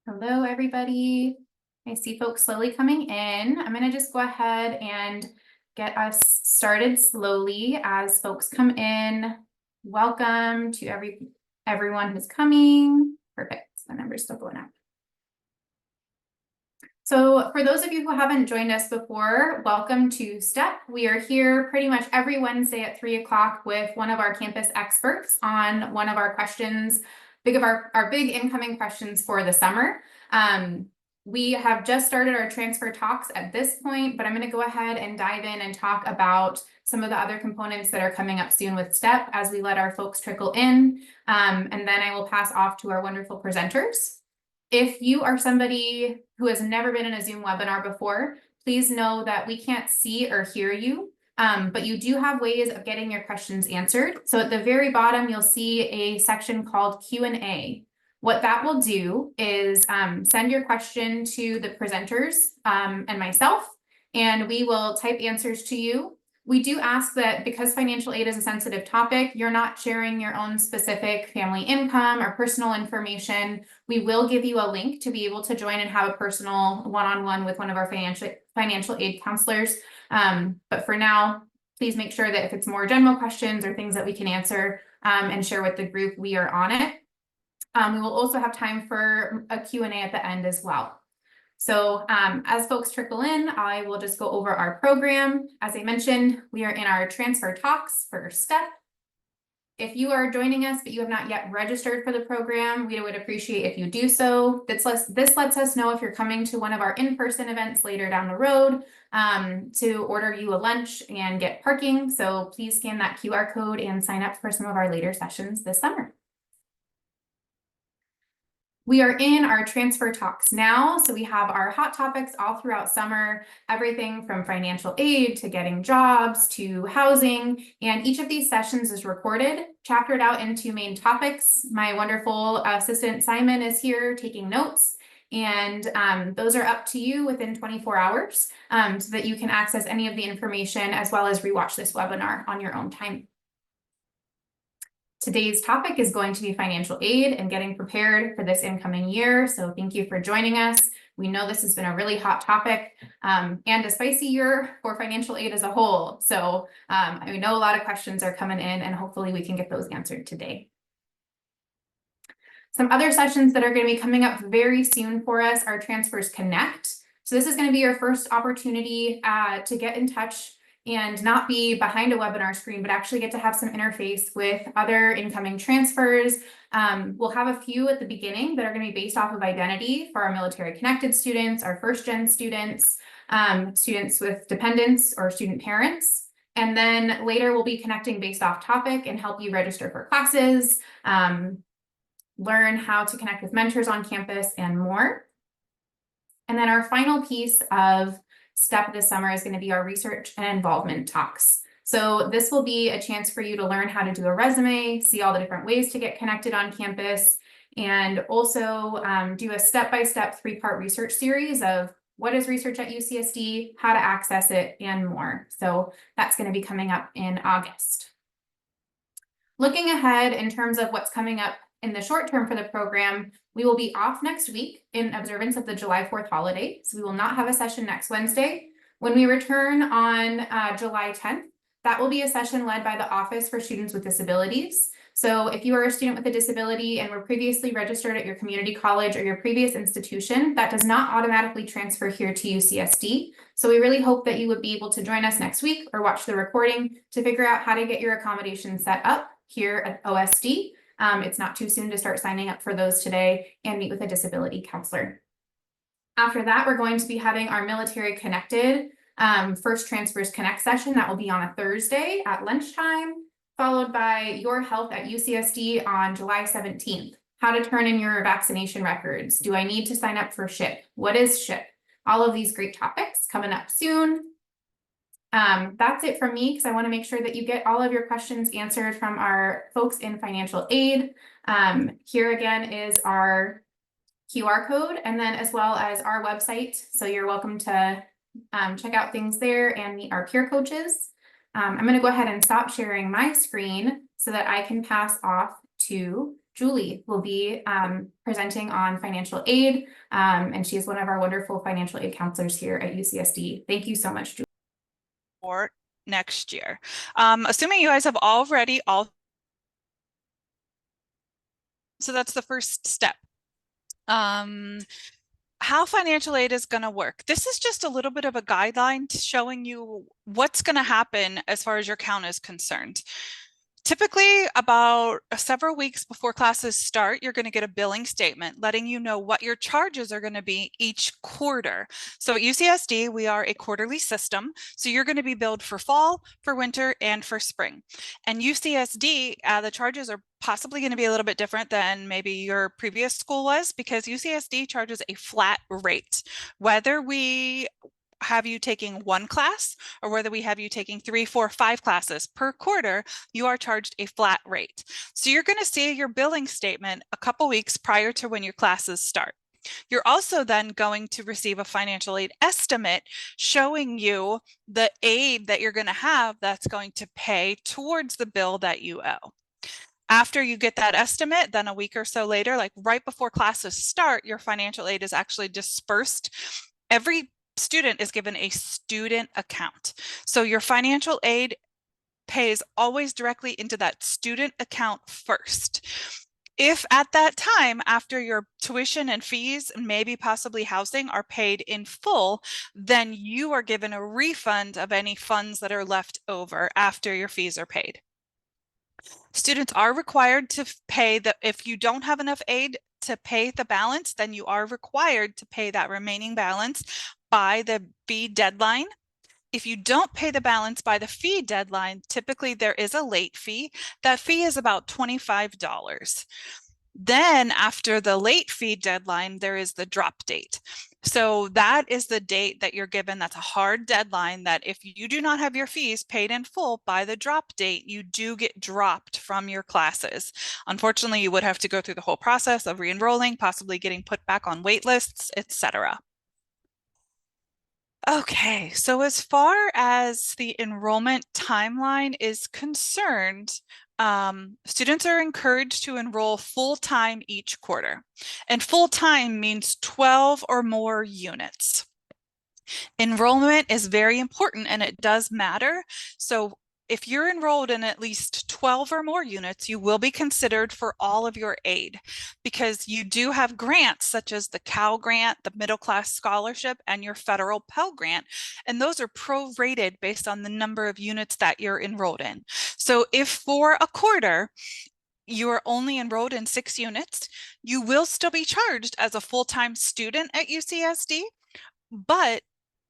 Hello, everybody. I see folks slowly coming in. I'm going to just go ahead and get us started slowly as folks come in. Welcome to everyone who's coming. Perfect. The number's still going up. So for those of you who haven't joined us before, welcome to STEP. We are here pretty much every Wednesday at 3 o'clock with one of our campus experts on one of our questions, our big incoming questions for the summer. We have just started our transfer talks at this point, but I'm going to go ahead and dive in and talk about some of the other components that are coming up soon with STEP as we let our folks trickle in. And then I will pass off to our wonderful presenters. If you are somebody who has never been in a Zoom webinar before, please know that we can't see or hear you, but you do have ways of getting your questions answered. So at the very bottom, you'll see a section called Q&A. What that will do is send your question to the presenters and myself, and we will type answers to you. We do ask that because financial aid is a sensitive topic, you're not sharing your own specific family income or personal information. We will give you a link to be able to join and have a personal one-on-one with one of our financial aid counselors. But for now, please make sure that if it's more general questions or things that we can answer and share with the group, we are on it. We will also have time for a Q&A at the end as well. So as folks trickle in, I will just go over our program. As I mentioned, we are in our transfer talks for STEP. If you are joining us, but you have not yet registered for the program, we would appreciate if you do so. This lets us know if you're coming to one of our in-person events later down the road to order you a lunch and get parking. So please scan that QR code and sign up for some of our later sessions this summer. We are in our transfer talks now, so we have our hot topics all throughout summer, everything from financial aid to getting jobs to housing, and each of these sessions is recorded, chaptered out into main topics. My wonderful assistant Simon is here taking notes, and those are up to you within 24 hours so that you can access any of the information as well as rewatch this webinar on your own time. Today's topic is going to be financial aid and getting prepared for this incoming year. So thank you for joining us. We know this has been a really hot topic and a spicy year for financial aid as a whole. So I know a lot of questions are coming in and hopefully we can get those answered today. Some other sessions that are going to be coming up very soon for us are Transfers Connect. So this is going to be your first opportunity to get in touch and not be behind a webinar screen, but actually get to have some interface with other incoming transfers. We'll have a few at the beginning that are going to be based off of identity for our military connected students, our first gen students, students with dependents or student parents. And then later we'll be connecting based off topic and help you register for classes, learn how to connect with mentors on campus and more. And then our final piece of STEP this summer is going to be our research and involvement talks. So this will be a chance for you to learn how to do a resume, see all the different ways to get connected on campus, and also do a step-by-step 3-part research series of what is research at UCSD, how to access it, and more. So that's going to be coming up in August. Looking ahead in terms of what's coming up in the short term for the program, we will be off next week in observance of the July 4th holiday. So we will not have a session next Wednesday. When we return on July 10th, that will be a session led by the Office for Students with Disabilities. So if you are a student with a disability and were previously registered at your community college or your previous institution, that does not automatically transfer here to UCSD. So we really hope that you would be able to join us next week or watch the recording to figure out how to get your accommodation set up here at OSD. It's not too soon to start signing up for those today and meet with a disability counselor. After that, we're going to be having our military connected first Transfers Connect session. That will be on a Thursday at lunchtime, followed by Your Health at UCSD on July 17th. How to turn in your vaccination records. Do I need to sign up for SHIP? What is SHIP? All of these great topics coming up soon. That's it from me because I want to make sure that you get all of your questions answered from our folks in financial aid. Here again is our QR code and then as well as our website. So you're welcome to check out things there and meet our peer coaches. I'm going to go ahead and stop sharing my screen so that I can pass off to Julie will be presenting on financial aid, and she is one of our wonderful financial aid counselors here at UCSD. Thank you so much, Julie. For next year. Assuming you guys have already so that's the first step. How financial aid is going to work. This is just a little bit of a guideline showing you what's going to happen as far as your count is concerned. Typically, about several weeks before classes start, you're going to get a billing statement letting you know what your charges are going to be each quarter. So at UCSD, we are a quarterly system. So you're going to be billed for fall, for winter, and for spring. And UCSD, the charges are possibly going to be a little bit different than maybe your previous school was, because UCSD charges a flat rate. Whether we have you taking one class or whether we have you taking 3, 4, 5 classes per quarter, you are charged a flat rate. So you're going to see your billing statement a couple weeks prior to when your classes start. You're also then going to receive a financial aid estimate showing you the aid that you're going to have that's going to pay towards the bill that you owe. After you get that estimate, then a week or so later, like right before classes start, your financial aid is actually dispersed. Every student is given a student account. So your financial aid pays always directly into that student account first. If at that time, after your tuition and fees, maybe possibly housing, are paid in full, then you are given a refund of any funds that are left over after your fees are paid. Students are required to pay that. If you don't have enough aid to pay the balance, then you are required to pay that remaining balance by the fee deadline. If you don't pay the balance by the fee deadline, typically there is a late fee. That fee is about $25. Then after the late fee deadline, there is the drop date. So that is the date that you're given. That's a hard deadline that if you do not have your fees paid in full by the drop date, you do get dropped from your classes. Unfortunately, you would have to go through the whole process of re-enrolling, possibly getting put back on wait lists, etc. Okay, so as far as the enrollment timeline is concerned, students are encouraged to enroll full-time each quarter. And full-time means 12 or more units. Enrollment is very important and it does matter. So if you're enrolled in at least 12 or more units, you will be considered for all of your aid, because you do have grants such as the Cal Grant, the Middle Class Scholarship, and your federal Pell Grant. And those are prorated based on the number of units that you're enrolled in. So if for a quarter, you are only enrolled in 6 units, you will still be charged as a full-time student at UCSD, but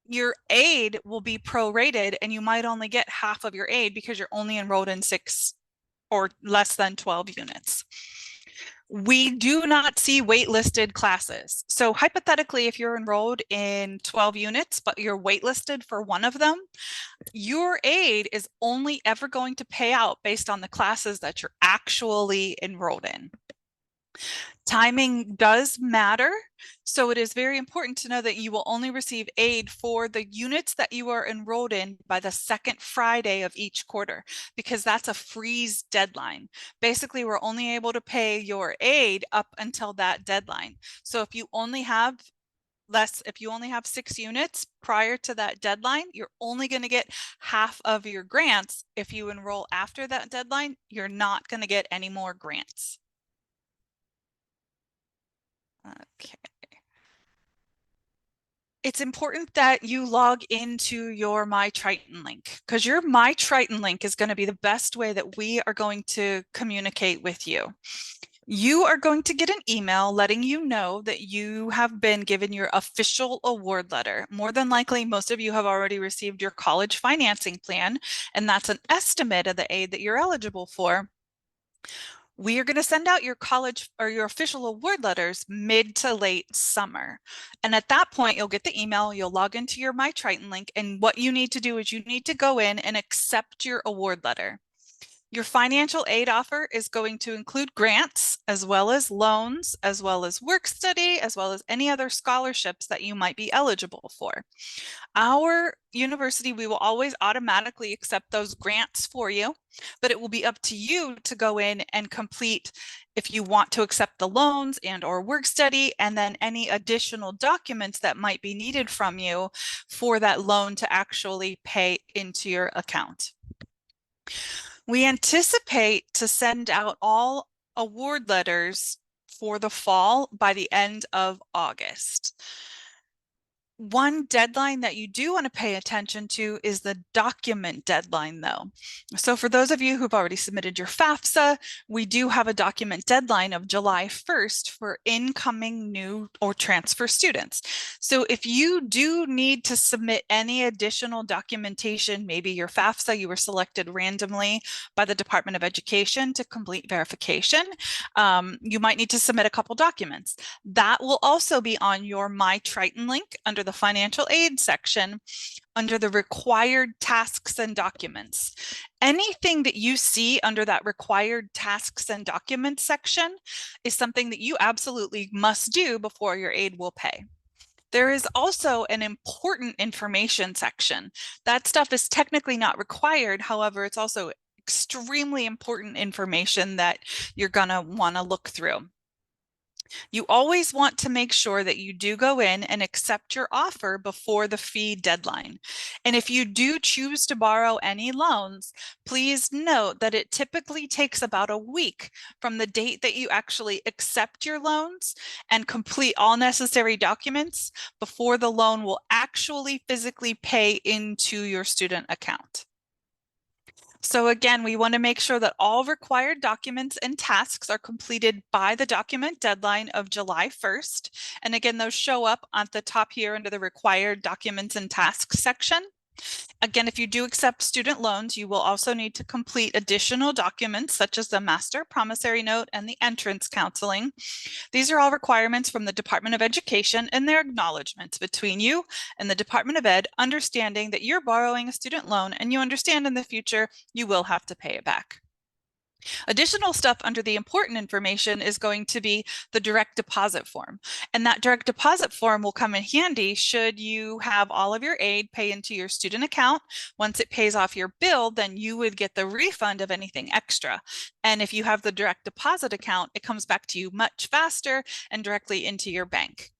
your aid will be prorated and you might only get half of your aid because you're only enrolled in 6 or less than 12 units. We do not see waitlisted classes. So hypothetically, if you're enrolled in 12 units, but you're waitlisted for one of them, your aid is only ever going to pay out based on the classes that you're actually enrolled in. Timing does matter, so it is very important to know that you will only receive aid for the units that you are enrolled in by the second Friday of each quarter, because that's a freeze deadline. Basically, we're only able to pay your aid up until that deadline. So if you only have 6 units prior to that deadline, you're only going to get half of your grants. If you enroll after that deadline, you're not going to get any more grants. Okay. It's important that you log into your My Triton link, because your My Triton link is going to be the best way that we are going to communicate with you. You are going to get an email letting you know that you have been given your official award letter. More than likely, most of you have already received your college financing plan, and that's an estimate of the aid that you're eligible for. We are going to send out your college or your official award letters mid to late summer. And at that point, you'll get the email, you'll log into your My Triton link, and what you need to do is you need to go in and accept your award letter. Your financial aid offer is going to include grants as well as loans, as well as work study, as well as any other scholarships that you might be eligible for. Our university, we will always automatically accept those grants for you, but it will be up to you to go in and complete if you want to accept the loans and or work study, and then any additional documents that might be needed from you for that loan to actually pay into your account. We anticipate to send out all award letters for the fall by the end of August. One deadline that you do want to pay attention to is the document deadline, though. So for those of you who've already submitted your FAFSA, we do have a document deadline of July 1st for incoming new or transfer students. So if you do need to submit any additional documentation, maybe your FAFSA, you were selected randomly by the Department of Education to complete verification, you might need to submit a couple documents. That will also be on your My Triton link under the financial aid section under the required tasks and documents. Anything that you see under that required tasks and documents section is something that you absolutely must do before your aid will pay. There is also an important information section. That stuff is technically not required. However, it's also extremely important information that you're going to want to look through. You always want to make sure that you do go in and accept your offer before the fee deadline. And if you do choose to borrow any loans, please note that it typically takes about a week from the date that you actually accept your loans and complete all necessary documents before the loan will actually physically pay into your student account. So again, we want to make sure that all required documents and tasks are completed by the document deadline of July 1st. And again, those show up at the top here under the required documents and tasks section. Again, if you do accept student loans, you will also need to complete additional documents such as the master promissory note and the entrance counseling. These are all requirements from the Department of Education and their acknowledgments between you and the Department of Ed, understanding that you're borrowing a student loan and you understand in the future you will have to pay it back. Additional stuff under the important information is going to be the direct deposit form. And that direct deposit form will come in handy should you have all of your aid pay into your student account. Once it pays off your bill, then you would get the refund of anything extra. And if you have the direct deposit account, it comes back to you much faster and directly into your bank.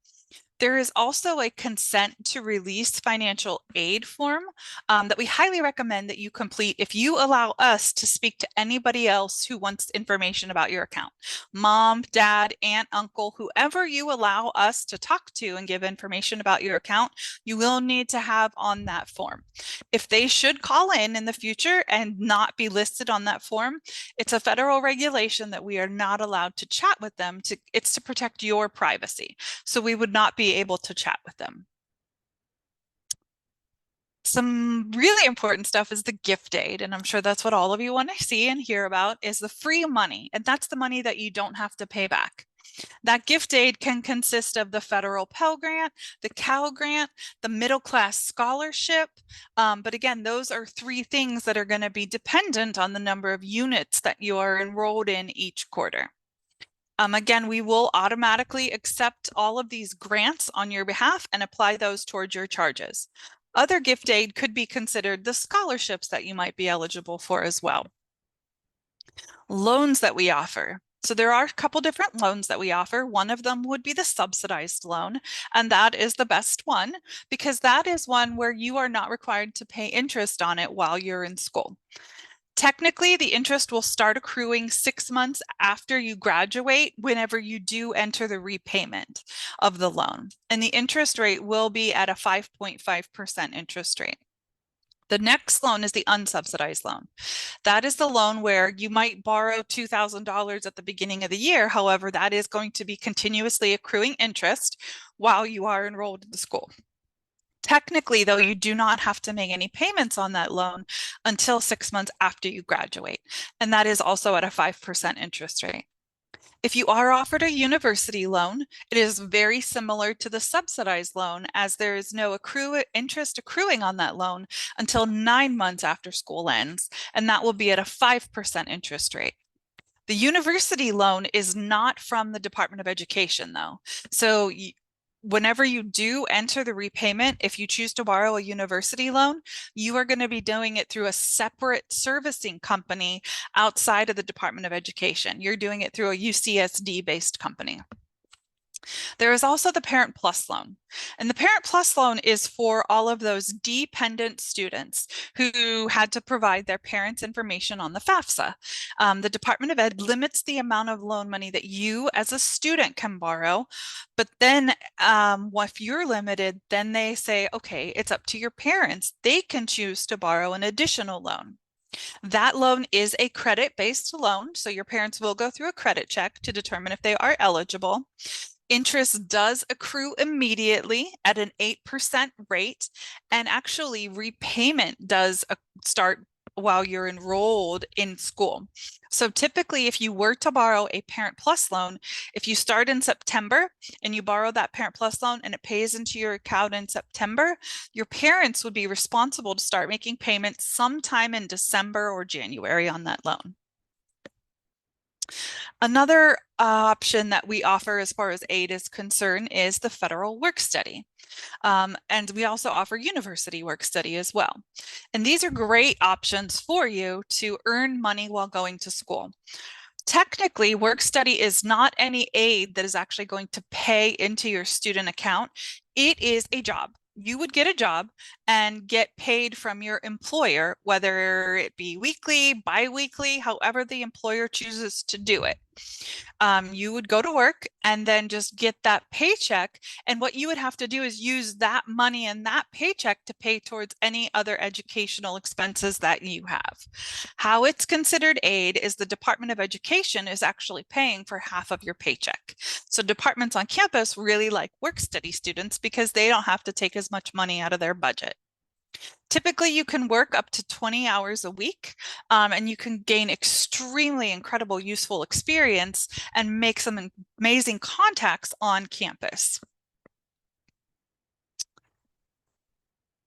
There is also a consent to release financial aid form that we highly recommend that you complete if you allow us to speak to anybody else who wants information about your account. Mom, dad, aunt, uncle, whoever you allow us to talk to and give information about your account, you will need to have on that form. If they should call in the future and not be listed on that form, it's a federal regulation that we are not allowed to chat with them. It's to protect your privacy. So we would not be able to chat with them. Some really important stuff is the gift aid, and I'm sure that's what all of you want to see and hear about, is the free money, and that's the money that you don't have to pay back. That gift aid can consist of the federal Pell Grant, the Cal Grant, the middle class scholarship. But again, those are three things that are going to be dependent on the number of units that you are enrolled in each quarter. Again, we will automatically accept all of these grants on your behalf and apply those towards your charges. Other gift aid could be considered the scholarships that you might be eligible for as well. Loans that we offer. So there are a couple different loans that we offer. One of them would be the subsidized loan, and that is the best one because that is one where you are not required to pay interest on it while you're in school. Technically, the interest will start accruing 6 months after you graduate whenever you do enter the repayment of the loan. And the interest rate will be at a 5.5% interest rate. The next loan is the unsubsidized loan. That is the loan where you might borrow $2,000 at the beginning of the year. However, that is going to be continuously accruing interest while you are enrolled in the school. Technically, though, you do not have to make any payments on that loan until 6 months after you graduate. And that is also at a 5% interest rate. If you are offered a university loan, it is very similar to the subsidized loan as there is no interest accruing on that loan until 9 months after school ends, and that will be at a 5% interest rate. The university loan is not from the Department of Education, though. So whenever you do enter the repayment, if you choose to borrow a university loan, you are going to be doing it through a separate servicing company outside of the Department of Education. You're doing it through a UCSD-based company. There is also the Parent Plus loan. And the Parent Plus loan is for all of those dependent students who had to provide their parents' information on the FAFSA. The Department of Ed limits the amount of loan money that you as a student can borrow. But then if you're limited, then they say, okay, it's up to your parents. They can choose to borrow an additional loan. That loan is a credit-based loan, so your parents will go through a credit check to determine if they are eligible. Interest does accrue immediately at an 8% rate, and actually repayment does start while you're enrolled in school. So typically, if you were to borrow a Parent Plus loan, if you start in September and you borrow that Parent Plus loan and it pays into your account in September, your parents would be responsible to start making payments sometime in December or January on that loan. Another option that we offer as far as aid is concerned is the federal work study. And we also offer university work study as well. And these are great options for you to earn money while going to school. Technically, work study is not any aid that is actually going to pay into your student account. It is a job. You would get a job and get paid from your employer, whether it be weekly, bi-weekly, however the employer chooses to do it. You would go to work and then just get that paycheck. And what you would have to do is use that money and that paycheck to pay towards any other educational expenses that you have. How it's considered aid is the Department of Education is actually paying for half of your paycheck. So departments on campus really like work study students because they don't have to take as much money out of their budget. Typically, you can work up to 20 hours a week, and you can gain extremely incredible, useful experience and make some amazing contacts on campus.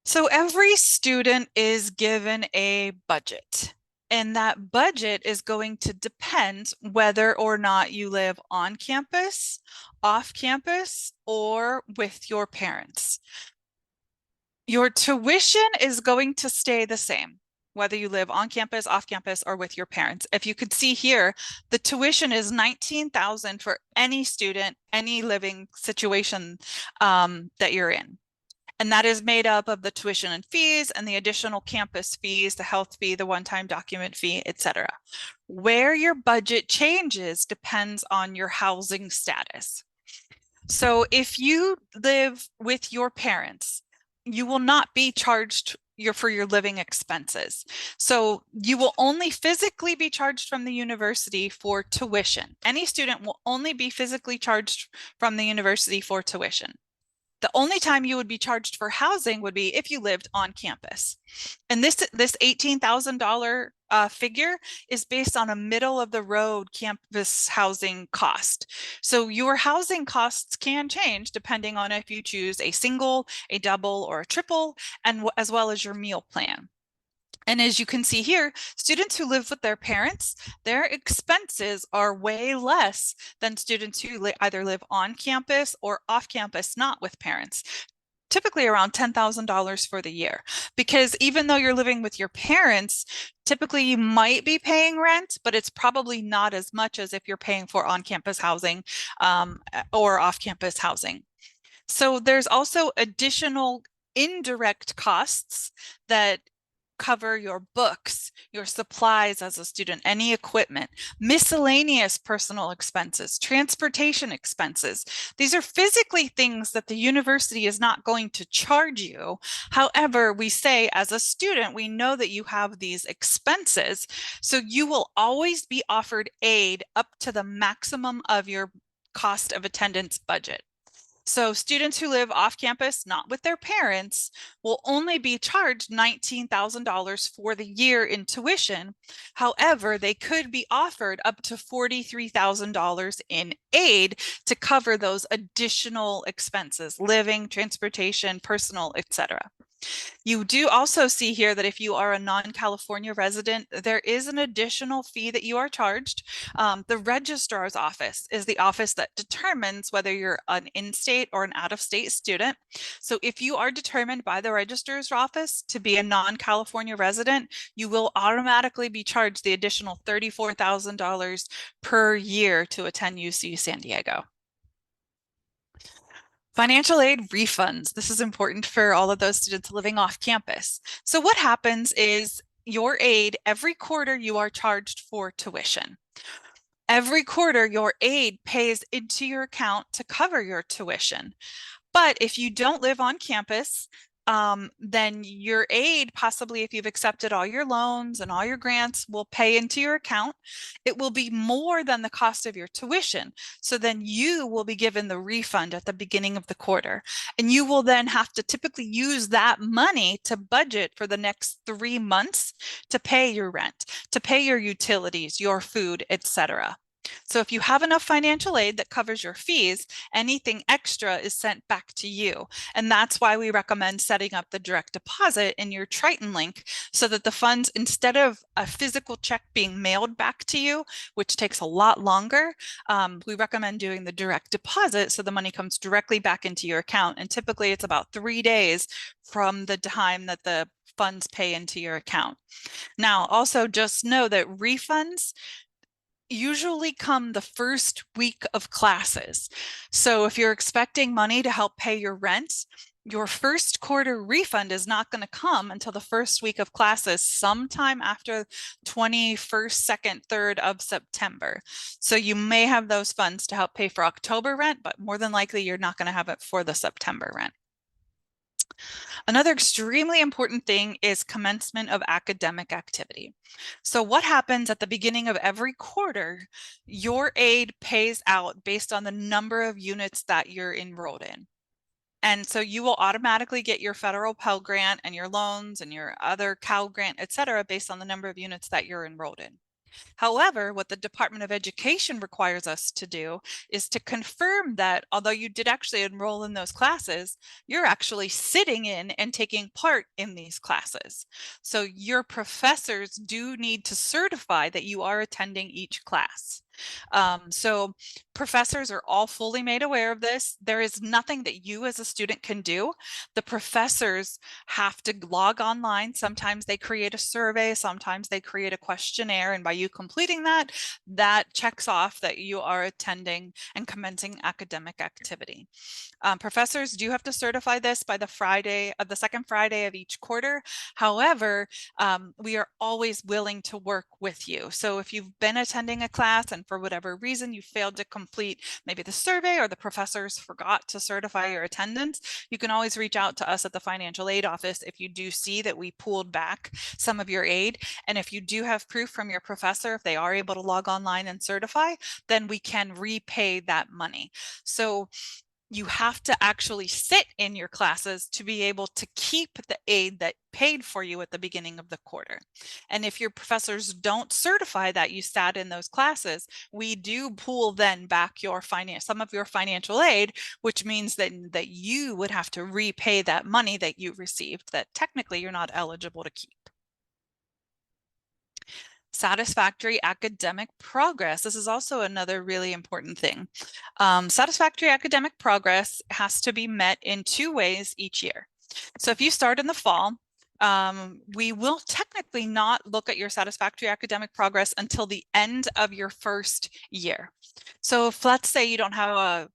So every student is given a budget, and that budget is going to depend whether or not you live on campus, off campus, or with your parents. Your tuition is going to stay the same, whether you live on campus, off campus, or with your parents. If you could see here, the tuition is $19,000 for any student, any living situation that you're in. And that is made up of the tuition and fees and the additional campus fees, the health fee, the one-time document fee, etc. Where your budget changes depends on your housing status. So if you live with your parents, you will not be charged for your living expenses. So you will only physically be charged from the university for tuition. Any student will only be physically charged from the university for tuition. The only time you would be charged for housing would be if you lived on campus. And this $18,000 figure is based on a middle of the road campus housing cost. So your housing costs can change depending on if you choose a single, a double, or a triple, and as well as your meal plan. And as you can see here, students who live with their parents, their expenses are way less than students who either live on campus or off campus, not with parents. Typically around $10,000 for the year, because even though you're living with your parents, typically you might be paying rent, but it's probably not as much as if you're paying for on-campus housing or off-campus housing. So there's also additional indirect costs that cover your books, your supplies as a student, any equipment, miscellaneous personal expenses, transportation expenses. These are physically things that the university is not going to charge you. However, we say as a student, we know that you have these expenses, so you will always be offered aid up to the maximum of your cost of attendance budget. So students who live off campus, not with their parents, will only be charged $19,000 for the year in tuition. However, they could be offered up to $43,000 in aid to cover those additional expenses, living, transportation, personal, etc. You do also see here that if you are a non-California resident, there is an additional fee that you are charged. The registrar's office is the office that determines whether you're an in-state or an out-of-state student. So if you are determined by the registrar's office to be a non-California resident, you will automatically be charged the additional $34,000 per year to attend UC San Diego. Financial aid refunds. This is important for all of those students living off campus. So what happens is your aid, every quarter you are charged for tuition. Every quarter your aid pays into your account to cover your tuition. But if you don't live on campus, then your aid, possibly if you've accepted all your loans and all your grants, will pay into your account. It will be more than the cost of your tuition. So then you will be given the refund at the beginning of the quarter. And you will then have to typically use that money to budget for the next 3 months to pay your rent, to pay your utilities, your food, etc. So if you have enough financial aid that covers your fees, anything extra is sent back to you. And that's why we recommend setting up the direct deposit in your Triton link so that the funds, instead of a physical check being mailed back to you, which takes a lot longer, we recommend doing the direct deposit so the money comes directly back into your account. And typically it's about 3 days from the time that the funds pay into your account. Now, also just know that refunds usually come the first week of classes. So if you're expecting money to help pay your rent, your first quarter refund is not going to come until the first week of classes, sometime after 21st, 2nd, 3rd of September. So you may have those funds to help pay for October rent, but more than likely you're not going to have it for the September rent. Another extremely important thing is commencement of academic activity. So what happens at the beginning of every quarter, your aid pays out based on the number of units that you're enrolled in. And so you will automatically get your federal Pell Grant and your loans and your other Cal Grant, et cetera, based on the number of units that you're enrolled in. However, what the Department of Education requires us to do is to confirm that although you did actually enroll in those classes, you're actually sitting in and taking part in these classes. So your professors do need to certify that you are attending each class. So professors are all fully made aware of this. There is nothing that you as a student can do. The professors have to log online. Sometimes they create a survey, sometimes they create a questionnaire, and by you completing that, that checks off that you are attending and commencing academic activity. Professors do have to certify this by the Friday of the second Friday of each quarter. However, we are always willing to work with you. So if you've been attending a class and for whatever reason you failed to complete maybe the survey or the professors forgot to certify your attendance, you can always reach out to us at the financial aid office if you do see that we pulled back some of your aid. And if you do have proof from your professor, if they are able to log online and certify, then we can repay that money. So you have to actually sit in your classes to be able to keep the aid that paid for you at the beginning of the quarter. And if your professors don't certify that you sat in those classes, we do pull then back your some of your financial aid, which means that you would have to repay that money that you received that technically you're not eligible to keep. Satisfactory academic progress. This is also another really important thing. Satisfactory academic progress has to be met in 2 ways each year. So if you start in the fall, we will technically not look at your satisfactory academic progress until the end of your first year. So if let's say you don't have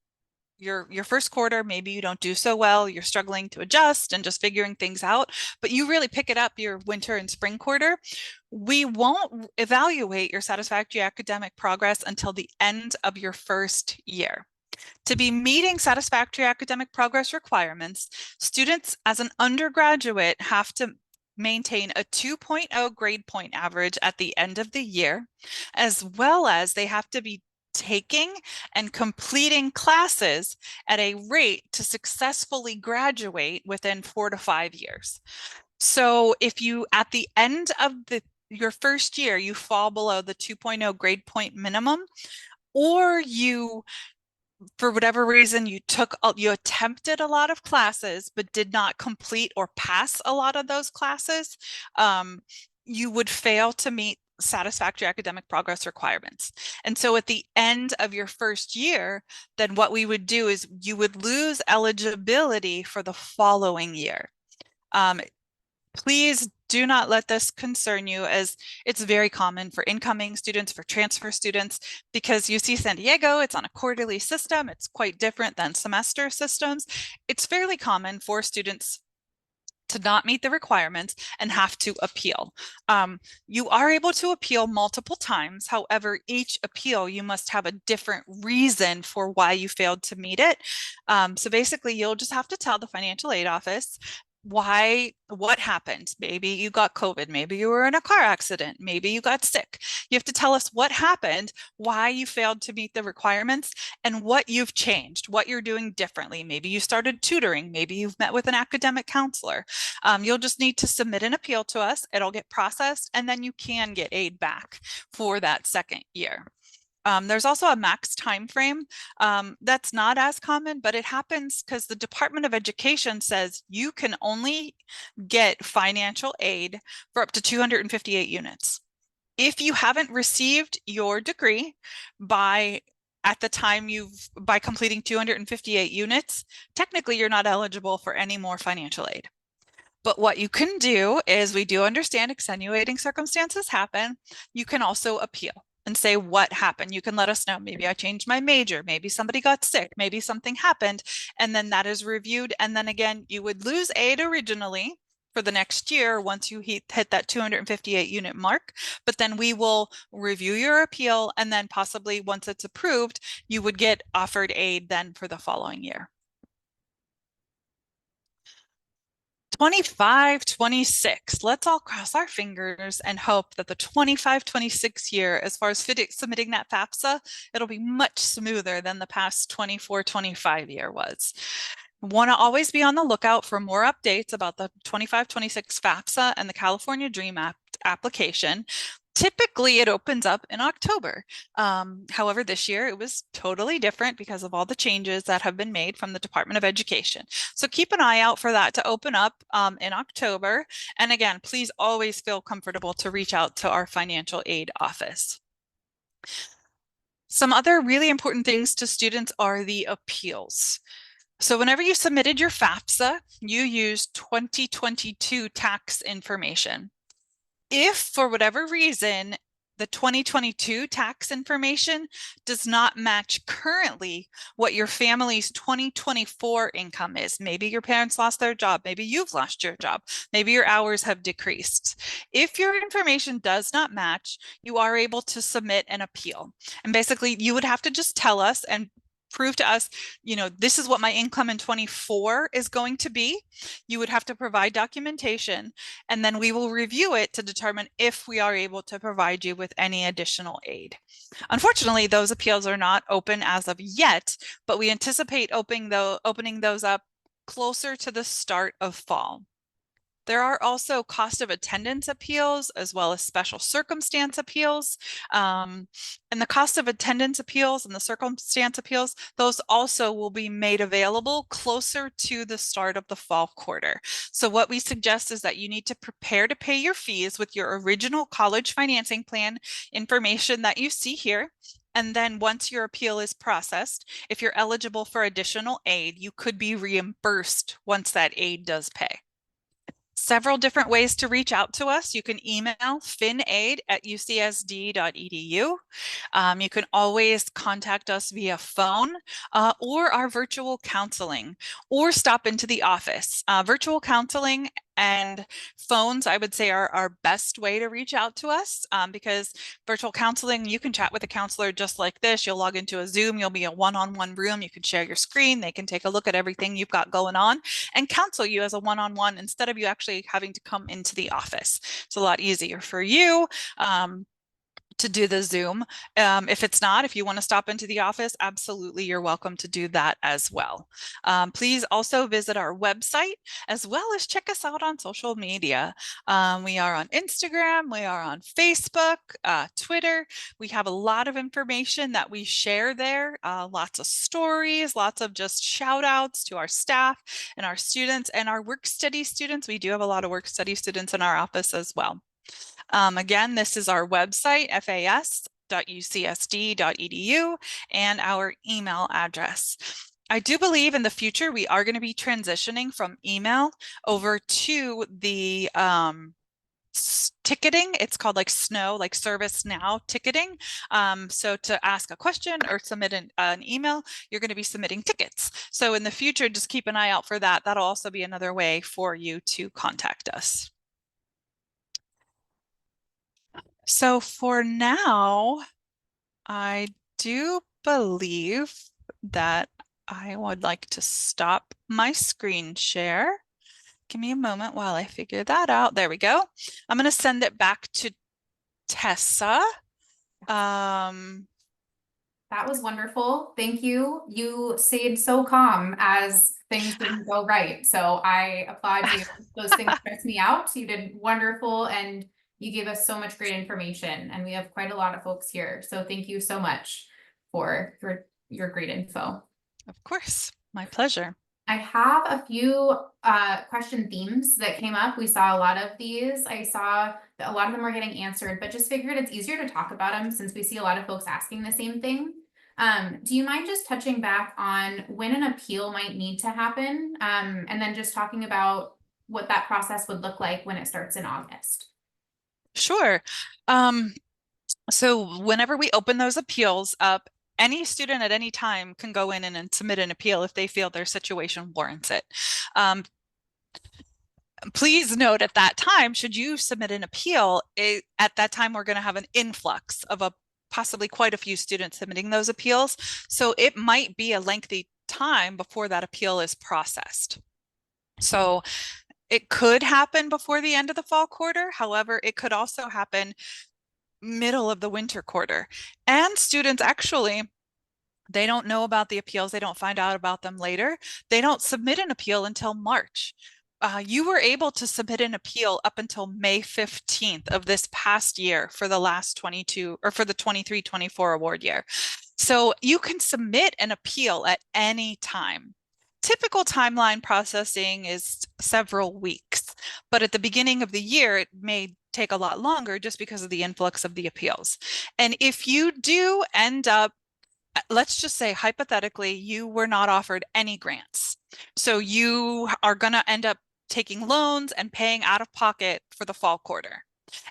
your first quarter, maybe you don't do so well, you're struggling to adjust and just figuring things out, but you really pick it up your winter and spring quarter, we won't evaluate your satisfactory academic progress until the end of your first year. To be meeting satisfactory academic progress requirements, students as an undergraduate have to maintain a 2.0 grade point average at the end of the year, as well as they have to be taking and completing classes at a rate to successfully graduate within 4 to 5 years. So if you, at the end of your first year, you fall below the 2.0 grade point minimum, or you for whatever reason you attempted a lot of classes but did not complete or pass a lot of those classes, you would fail to meet satisfactory academic progress requirements. And so at the end of your first year, then what we would do is you would lose eligibility for the following year. Please do not let this concern you, as it's very common for incoming students, for transfer students, because UC San Diego, it's on a quarterly system. It's quite different than semester systems. It's fairly common for students to not meet the requirements and have to appeal. You are able to appeal multiple times. However, each appeal, you must have a different reason for why you failed to meet it. So basically, you'll just have to tell the financial aid office what happened. Maybe you got COVID, maybe you were in a car accident, maybe you got sick. You have to tell us what happened, why you failed to meet the requirements, and what you've changed, what you're doing differently. Maybe you started tutoring, maybe you've met with an academic counselor. You'll just need to submit an appeal to us, it'll get processed, and then you can get aid back for that second year. There's also a max time frame. That's not as common, but it happens because the Department of Education says you can only get financial aid for up to 258 units. If you haven't received your degree by completing 258 units, technically you're not eligible for any more financial aid. But what you can do is, we do understand extenuating circumstances happen. You can also appeal and say what happened. You can let us know. Maybe I changed my major. Maybe somebody got sick. Maybe something happened. And then that is reviewed. And then again, you would lose aid originally for the next year once you hit that 258 unit mark. But then we will review your appeal. And then possibly once it's approved, you would get offered aid then for the following year. 25-26. Let's all cross our fingers and hope that the 25-26 year, as far as submitting that FAFSA, it'll be much smoother than the past 24-25 year was. Want to always be on the lookout for more updates about the 25-26 FAFSA and the California Dream Act application. Typically, it opens up in October. However, this year it was totally different because of all the changes that have been made from the Department of Education. So keep an eye out for that to open up in October. And again, please always feel comfortable to reach out to our financial aid office. Some other really important things to students are the appeals. So whenever you submitted your FAFSA, you used 2022 tax information. If for whatever reason the 2022 tax information does not match currently what your family's 2024 income is, maybe your parents lost their job, maybe you've lost your job, maybe your hours have decreased. If your information does not match, you are able to submit an appeal. And basically, you would have to just tell us and prove to us, this is what my income in 24 is going to be. You would have to provide documentation, and then we will review it to determine if we are able to provide you with any additional aid. Unfortunately, those appeals are not open as of yet, but we anticipate opening those up closer to the start of fall. There are also cost of attendance appeals as well as special circumstance appeals. And the cost of attendance appeals and the circumstance appeals, those also will be made available closer to the start of the fall quarter. So what we suggest is that you need to prepare to pay your fees with your original college financing plan information that you see here. And then once your appeal is processed, if you're eligible for additional aid, you could be reimbursed once that aid does pay. Several different ways to reach out to us. You can email finaid@ucsd.edu. You can always contact us via phone or our virtual counseling, or stop into the office. Virtual counseling and phones, I would say, are our best way to reach out to us, because virtual counseling, you can chat with a counselor just like this. You'll log into a Zoom, you'll be a one-on-one room, you can share your screen, they can take a look at everything you've got going on and counsel you as a one-on-one instead of you actually having to come into the office. It's a lot easier for you. to do the Zoom. If it's not, if you want to stop into the office, absolutely, you're welcome to do that as well. Please also visit our website as well as check us out on social media. We are on Instagram, we are on Facebook, Twitter. We have a lot of information that we share there, lots of stories, lots of just shout outs to our staff and our students and our work study students. We do have a lot of work study students in our office as well. Again, this is our website, fas.ucsd.edu, and our email address. I do believe in the future we are going to be transitioning from email over to the ticketing. It's called like SNOW, like ServiceNow ticketing. So to ask a question or submit an email, you're going to be submitting tickets. So in the future, just keep an eye out for that. That'll also be another way for you to contact us. So for now, I do believe that I would like to stop my screen share. Give me a moment while I figure that out. There we go. I'm going to send it back to Tessa. That was wonderful. Thank you. You stayed so calm as things didn't go right. So I applaud you. Those things stress me out. You did wonderful and you gave us so much great information. And we have quite a lot of folks here. So thank you so much for your great info. Of course, my pleasure. I have a few question themes that came up. We saw a lot of these. I saw that a lot of them were getting answered, but just figured it's easier to talk about them since we see a lot of folks asking the same thing. Do you mind just touching back on when an appeal might need to happen? And then just talking about what that process would look like when it starts in August. Sure. So whenever we open those appeals up, any student at any time can go in and submit an appeal if they feel their situation warrants it. Please note at that time, should you submit an appeal, at that time, we're going to have an influx of possibly quite a few students submitting those appeals. So it might be a lengthy time before that appeal is processed. So it could happen before the end of the fall quarter. However, it could also happen middle of the winter quarter. And students actually, they don't know about the appeals. They don't find out about them later. They don't submit an appeal until March. You were able to submit an appeal up until May 15th of this past year for the last 22 or for the 23-24 award year. So you can submit an appeal at any time. Typical timeline processing is several weeks, but at the beginning of the year, it may take a lot longer just because of the influx of the appeals. And if you do end up, let's just say hypothetically, you were not offered any grants. So you are going to end up taking loans and paying out of pocket for the fall quarter.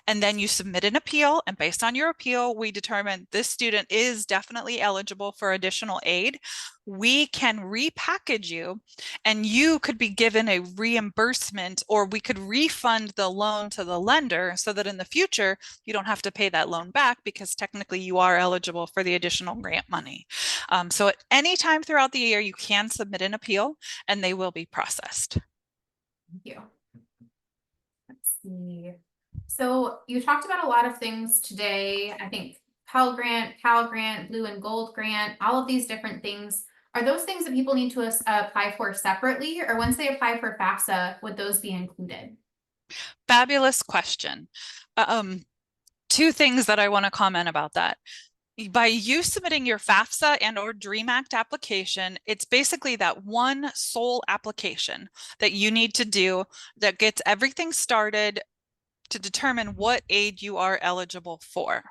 And then you submit an appeal, and based on your appeal, we determine this student is definitely eligible for additional aid. We can repackage you, and you could be given a reimbursement, or we could refund the loan to the lender so that in the future, you don't have to pay that loan back because technically you are eligible for the additional grant money. So at any time throughout the year, you can submit an appeal, and they will be processed. Thank you. Let's see. So you talked about a lot of things today. I think Pell Grant, Cal Grant, Blue and Gold Grant, all of these different things. Are those things that people need to apply for separately, or once they apply for FAFSA, would those be included? Fabulous question. Two things that I want to comment about that. By you submitting your FAFSA and or DREAM Act application, it's basically that one sole application that you need to do that gets everything started to determine what aid you are eligible for.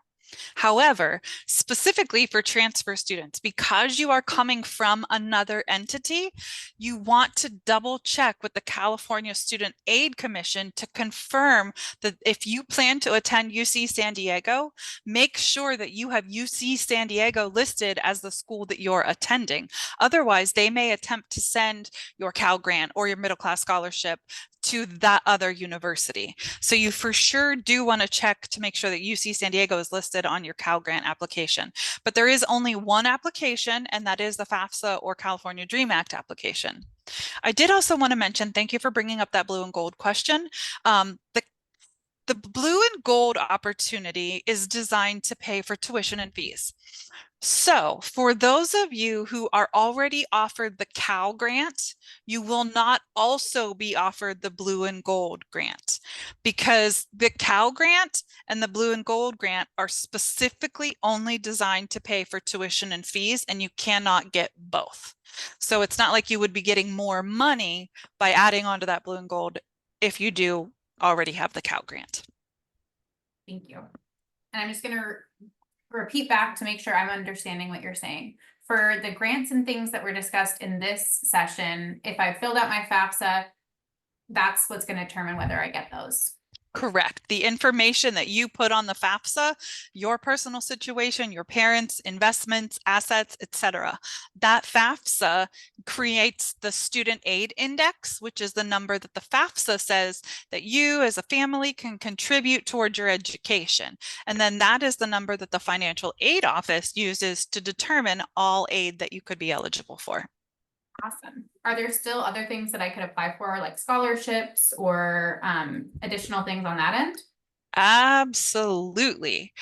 However, specifically for transfer students, because you are coming from another entity, you want to double check with the California Student Aid Commission to confirm that if you plan to attend UC San Diego, make sure that you have UC San Diego listed as the school that you're attending. Otherwise, they may attempt to send your Cal Grant or your middle class scholarship to that other university. So you for sure do want to check to make sure that UC San Diego is listed on your Cal Grant application. But there is only one application, and that is the FAFSA or California DREAM Act application. I did also want to mention, thank you for bringing up that blue and gold question. The blue and gold opportunity is designed to pay for tuition and fees. So for those of you who are already offered the Cal grant, you will not also be offered the blue and gold grant, because the Cal grant and the blue and gold grant are specifically only designed to pay for tuition and fees, and you cannot get both. So it's not like you would be getting more money by adding on to that blue and gold if you do already have the Cal grant. Thank you. And I'm just gonna repeat back to make sure I'm understanding what you're saying. For the grants and things that were discussed in this session, if I filled out my FAFSA, that's what's gonna determine whether I get those. Correct. The information that you put on the FAFSA, your personal situation, your parents, investments, assets, etc. That FAFSA creates the student aid index, which is the number that the FAFSA says that you as a family can contribute towards your education. And then that is the number that the financial aid office uses to determine all aid that you could be eligible for. Awesome. Are there still other things that I could apply for, like scholarships or additional things on that end? Absolutely.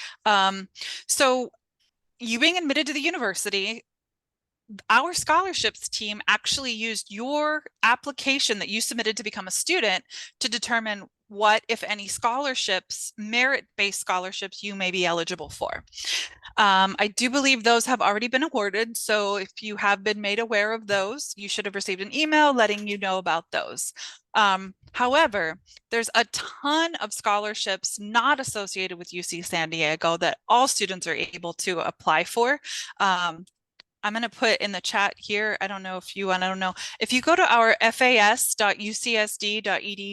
So you being admitted to the university, our scholarships team actually used your application that you submitted to become a student to determine what, if any, scholarships, merit-based scholarships you may be eligible for. I do believe those have already been awarded. So if you have been made aware of those, you should have received an email letting you know about those. However, there's a ton of scholarships not associated with UC San Diego that all students are able to apply for. I'm going to put in the chat here. I don't know if you want, I don't know. If you go to our fas.ucsd.edu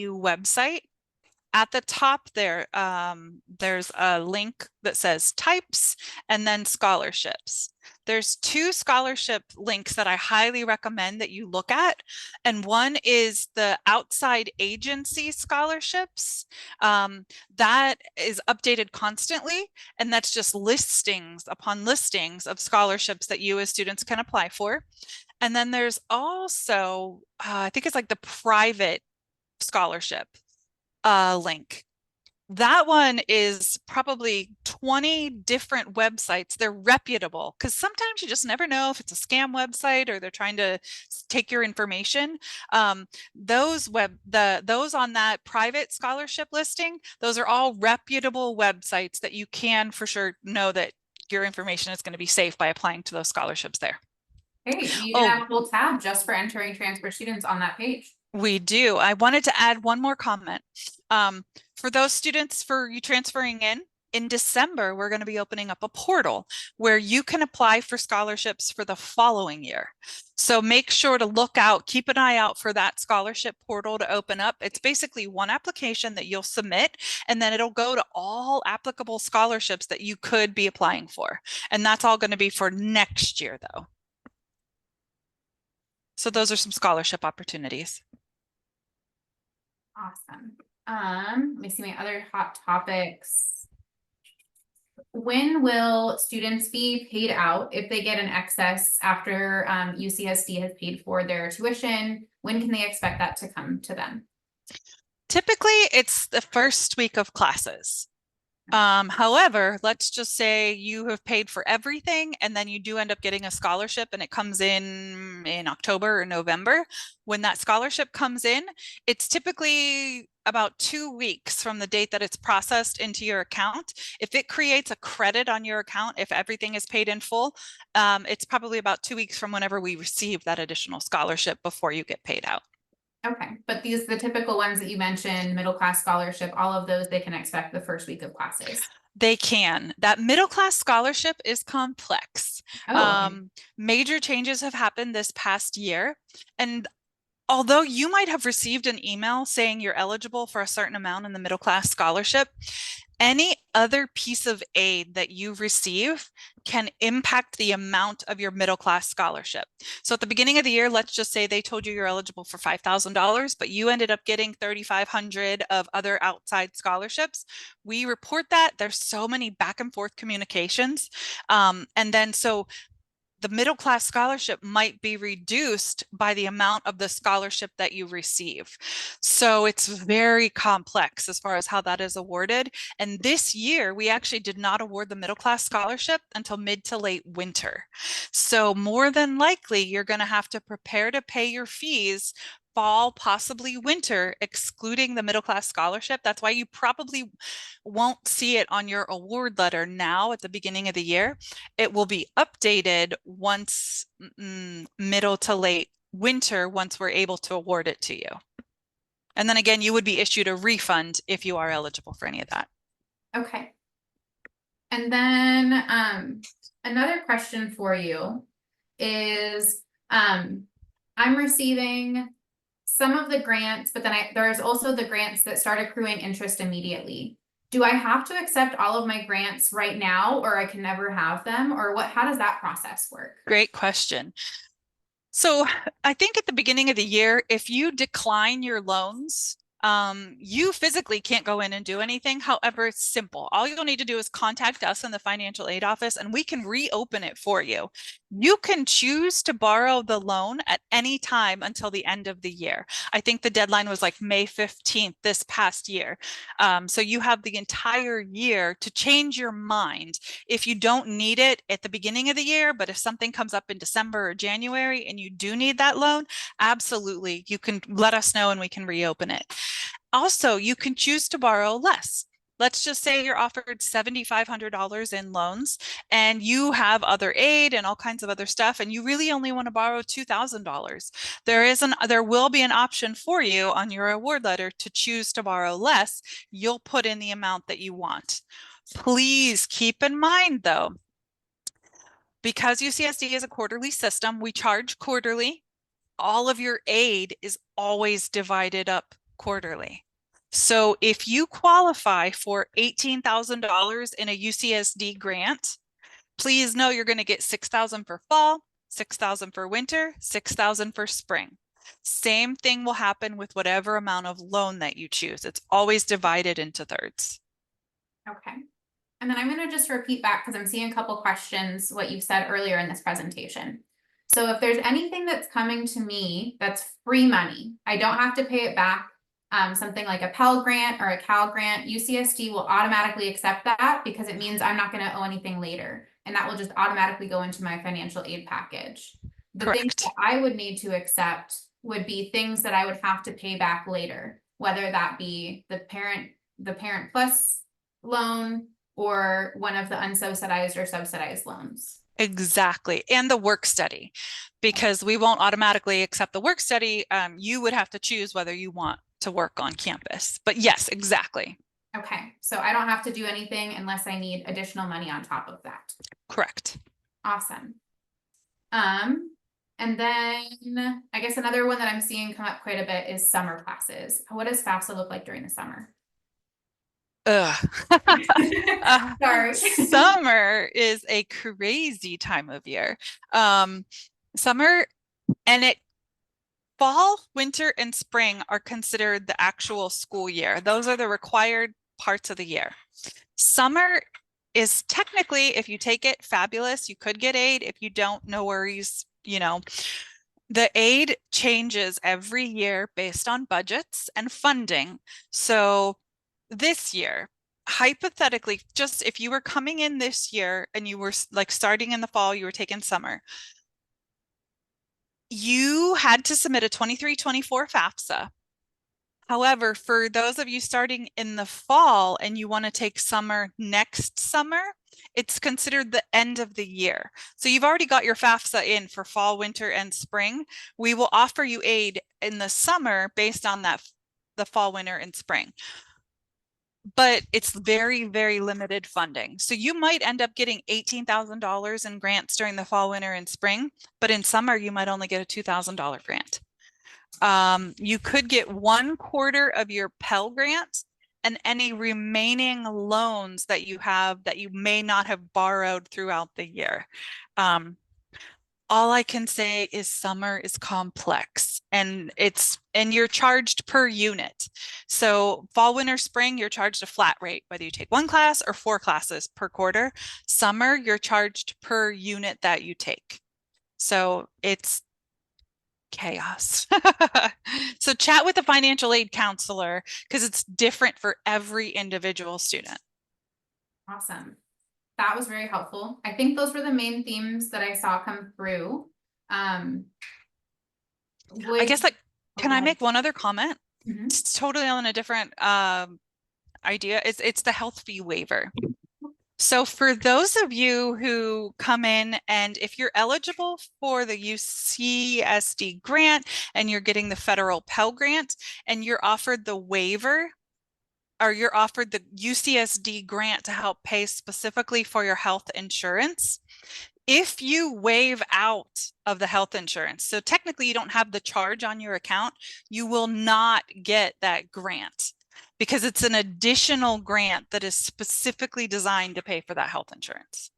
website, at the top there, there's a link that says types and then scholarships. There's two scholarship links that I highly recommend that you look at. And one is the outside agency scholarships. That is updated constantly. And that's just listings upon listings of scholarships that you as students can apply for. And then there's also, I think it's like the private scholarship link. That one is probably 20 different websites. They're reputable because sometimes you just never know if it's a scam website or they're trying to take your information. Those on that private scholarship listing, those are all reputable websites that you can for sure know that your information is going to be safe by applying to those scholarships there. Hey, you can Oh, have a whole tab just for entering transfer students on that page. we do. I wanted to add one more comment. For those students, for you transferring in December, we're going to be opening up a portal where you can apply for scholarships for the following year. So make sure to look out, keep an eye out for that scholarship portal to open up. It's basically one application that you'll submit, and then it'll go to all applicable scholarships that you could be applying for. And that's all going to be for next year, though. So those are some scholarship opportunities. Awesome. Let me see my other hot topics. When will students be paid out if they get an excess after UCSD has paid for their tuition? When can they expect that to come to them? Typically, it's the first week of classes. However, let's just say you have paid for everything and then you do end up getting a scholarship and it comes in October or November. When that scholarship comes in, it's typically about 2 weeks from the date that it's processed into your account. If it creates a credit on your account, if everything is paid in full, it's probably about 2 weeks from whenever we receive that additional scholarship before you get paid out. Okay, but the typical ones that you mentioned, middle class scholarship, all of those, they can expect the first week of classes. They can. That middle class scholarship is complex. Oh, okay. Major changes have happened this past year. And although you might have received an email saying you're eligible for a certain amount in the middle class scholarship, any other piece of aid that you receive can impact the amount of your middle class scholarship. So at the beginning of the year, let's just say they told you you're eligible for $5,000, but you ended up getting $3,500 of other outside scholarships. We report that. There's so many back and forth communications. And then so the middle class scholarship might be reduced by the amount of the scholarship that you receive. So it's very complex as far as how that is awarded. And this year, we actually did not award the middle class scholarship until mid to late winter. So more than likely, you're going to have to prepare to pay your fees fall, possibly winter, excluding the middle class scholarship. That's why you probably won't see it on your award letter now at the beginning of the year. It will be updated once middle to late winter, once we're able to award it to you. And then again, you would be issued a refund if you are eligible for any of that. Okay. And then another question for you is I'm receiving some of the grants, but then there's also the grants that start accruing interest immediately. Do I have to accept all of my grants right now, or I can never have them, or how does that process work? Great question. So I think at the beginning of the year, if you decline your loans, you physically can't go in and do anything. However, it's simple. All you'll need to do is contact us in the financial aid office and we can reopen it for you. You can choose to borrow the loan at any time until the end of the year. I think the deadline was like May 15th this past year. So you have the entire year to change your mind. If you don't need it at the beginning of the year, but if something comes up in December or January and you do need that loan, absolutely, you can let us know and we can reopen it. Also, you can choose to borrow less. Let's just say you're offered $7,500 in loans and you have other aid and all kinds of other stuff, and you really only want to borrow $2,000. There will be an option for you on your award letter to choose to borrow less. You'll put in the amount that you want. Please keep in mind though, because UCSD is a quarterly system, we charge quarterly. All of your aid is always divided up quarterly. So if you qualify for $18,000 in a UCSD grant, please know you're going to get $6,000 for fall, $6,000 for winter, $6,000 for spring. Same thing will happen with whatever amount of loan that you choose. It's always divided into thirds. Okay. And then I'm going to just repeat back because I'm seeing a couple questions, what you've said earlier in this presentation. So if there's anything that's coming to me that's free money, I don't have to pay it back. Something like a Pell Grant or a Cal Grant, UCSD will automatically accept that because it means I'm not going to owe anything later. And that will just automatically go into my financial aid package. The things that I would need to accept would be things that I would have to pay back later, whether that be the Parent Plus loan or one of the unsubsidized or subsidized loans. Exactly. And the work study, because we won't automatically accept the work study. You would have to choose whether you want to work on campus. But yes, exactly. Okay. So I don't have to do anything unless I need additional money on top of that. Correct. Awesome. And then I guess another one that I'm seeing come up quite a bit is summer classes. What does FAFSA look like during the summer? Sorry. Summer is a crazy time of year. Summer and fall, winter, and spring are considered the actual school year. Those are the required parts of the year. Summer is technically, if you take it, fabulous. You could get aid. If you don't, no worries. The aid changes every year based on budgets and funding. So this year, hypothetically, just if you were coming in this year and you were like starting in the fall, you were taking summer, you had to submit a 23-24 FAFSA. However, for those of you starting in the fall and you want to take summer next summer, it's considered the end of the year. So you've already got your FAFSA in for fall, winter, and spring. We will offer you aid in the summer based on the fall, winter, and spring. But it's very, very limited funding. So you might end up getting $18,000 in grants during the fall, winter, and spring, but in summer you might only get a $2,000 grant. You could get 1/4 of your Pell Grant and any remaining loans that you have that you may not have borrowed throughout the year. All I can say is summer is complex and you're charged per unit. So fall, winter, spring, you're charged a flat rate, whether you take 1 class or 4 classes per quarter. Summer, you're charged per unit that you take. So it's chaos. So chat with a financial aid counselor because it's different for every individual student. Awesome. That was very helpful. I think those were the main themes that I saw come through. I Would, guess like, oh, can go I ahead. make one other comment? Mhm. It's totally on a different idea. It's the health fee waiver. So for those of you who come in and if you're eligible for the UCSD grant and you're getting the federal Pell Grant and you're offered the waiver or you're offered the UCSD grant to help pay specifically for your health insurance, if you waive out of the health insurance, so technically you don't have the charge on your account, you will not get that grant because it's an additional grant that is specifically designed to pay for that health insurance.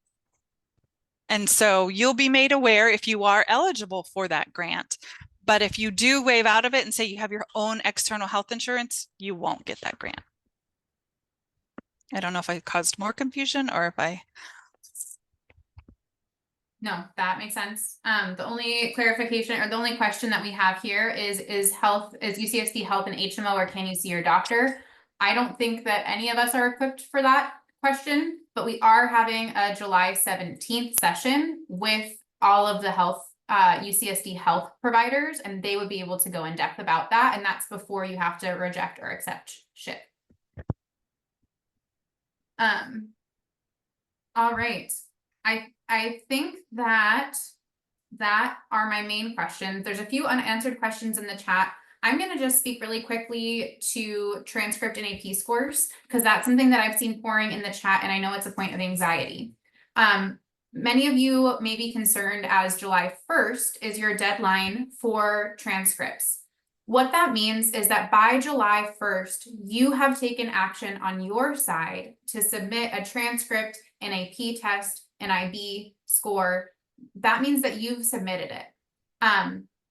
And so you'll be made aware if you are eligible for that grant. But if you do waive out of it and say you have your own external health insurance, you won't get that grant. I don't know if I caused more confusion or if I. No, that makes sense. The only clarification or the only question that we have here is UCSD health and HMO, or can you see your doctor? I don't think that any of us are equipped for that question, but we are having a July 17th session with all of the UCSD health providers, and they would be able to go in depth about that. And that's before you have to reject or accept SHIP. All right. I think that are my main questions. There's a few unanswered questions in the chat. I'm going to just speak really quickly to transcript and AP scores because that's something that I've seen pouring in the chat, and I know it's a point of anxiety. Many of you may be concerned as July 1st is your deadline for transcripts. What that means is that by July 1st, you have taken action on your side to submit a transcript, an AP test, an IB score. That means that you've submitted it.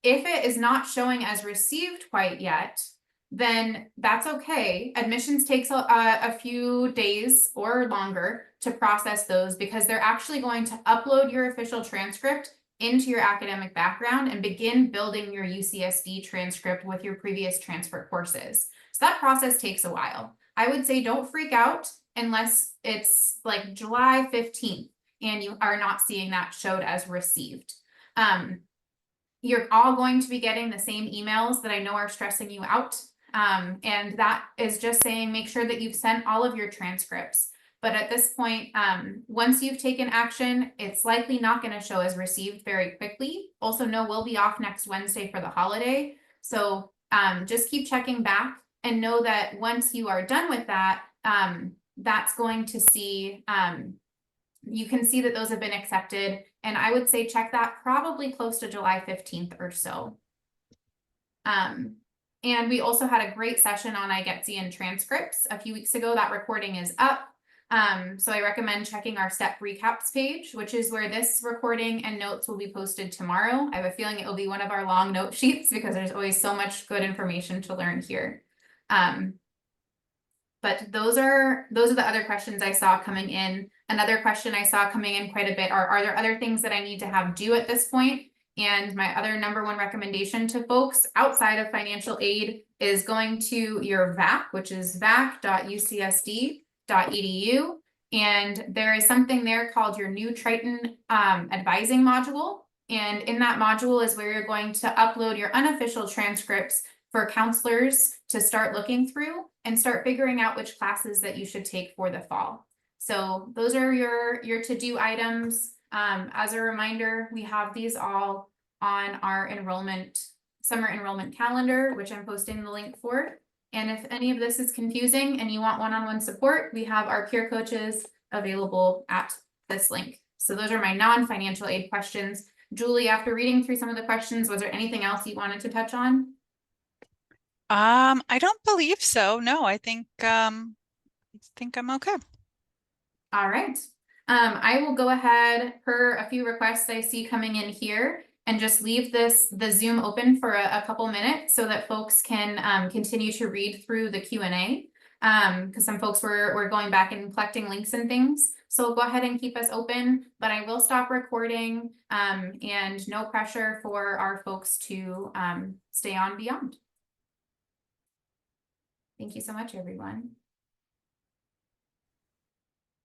If it is not showing as received quite yet, then that's okay. Admissions takes a few days or longer to process those because they're actually going to upload your official transcript into your academic background and begin building your UCSD transcript with your previous transfer courses. So that process takes a while. I would say don't freak out unless it's like July 15th and you are not seeing that showed as received. You're all going to be getting the same emails that I know are stressing you out. And that is just saying, make sure that you've sent all of your transcripts. But at this point, once you've taken action, it's likely not going to show as received very quickly. Also, no, we'll be off next Wednesday for the holiday. So just keep checking back and know that once you are done with that, that's going to see, you can see that those have been accepted. And I would say check that probably close to July 15th or so. And we also had a great session on iGetsy transcripts a few weeks ago. That recording is up. So I recommend checking our step recaps page, which is where this recording and notes will be posted tomorrow. I have a feeling it will be one of our long note sheets because there's always so much good information to learn here. But those are the other questions I saw coming in. Another question I saw coming in quite a bit are there other things that I need to have due at this point? And my other number one recommendation to folks outside of financial aid is going to your VAC, which is vac.ucsd.edu. And there is something there called your new Triton advising module. And in that module is where you're going to upload your unofficial transcripts for counselors to start looking through and start figuring out which classes that you should take for the fall. So those are your to-do items. As a reminder, we have these all on our summer enrollment calendar, which I'm posting the link for. And if any of this is confusing and you want one-on-one support, we have our peer coaches available at this link. So those are my non-financial aid questions. Julie, after reading through some of the questions, was there anything else you wanted to touch on? I don't believe so. No, I think I'm okay. All right. I will go ahead per a few requests I see coming in here and just leave the Zoom open for a couple minutes so that folks can continue to read through the Q&A. because some folks were going back and collecting links and things. So go ahead and keep us open, but I will stop recording, and no pressure for our folks to stay on beyond. Thank you so much, everyone.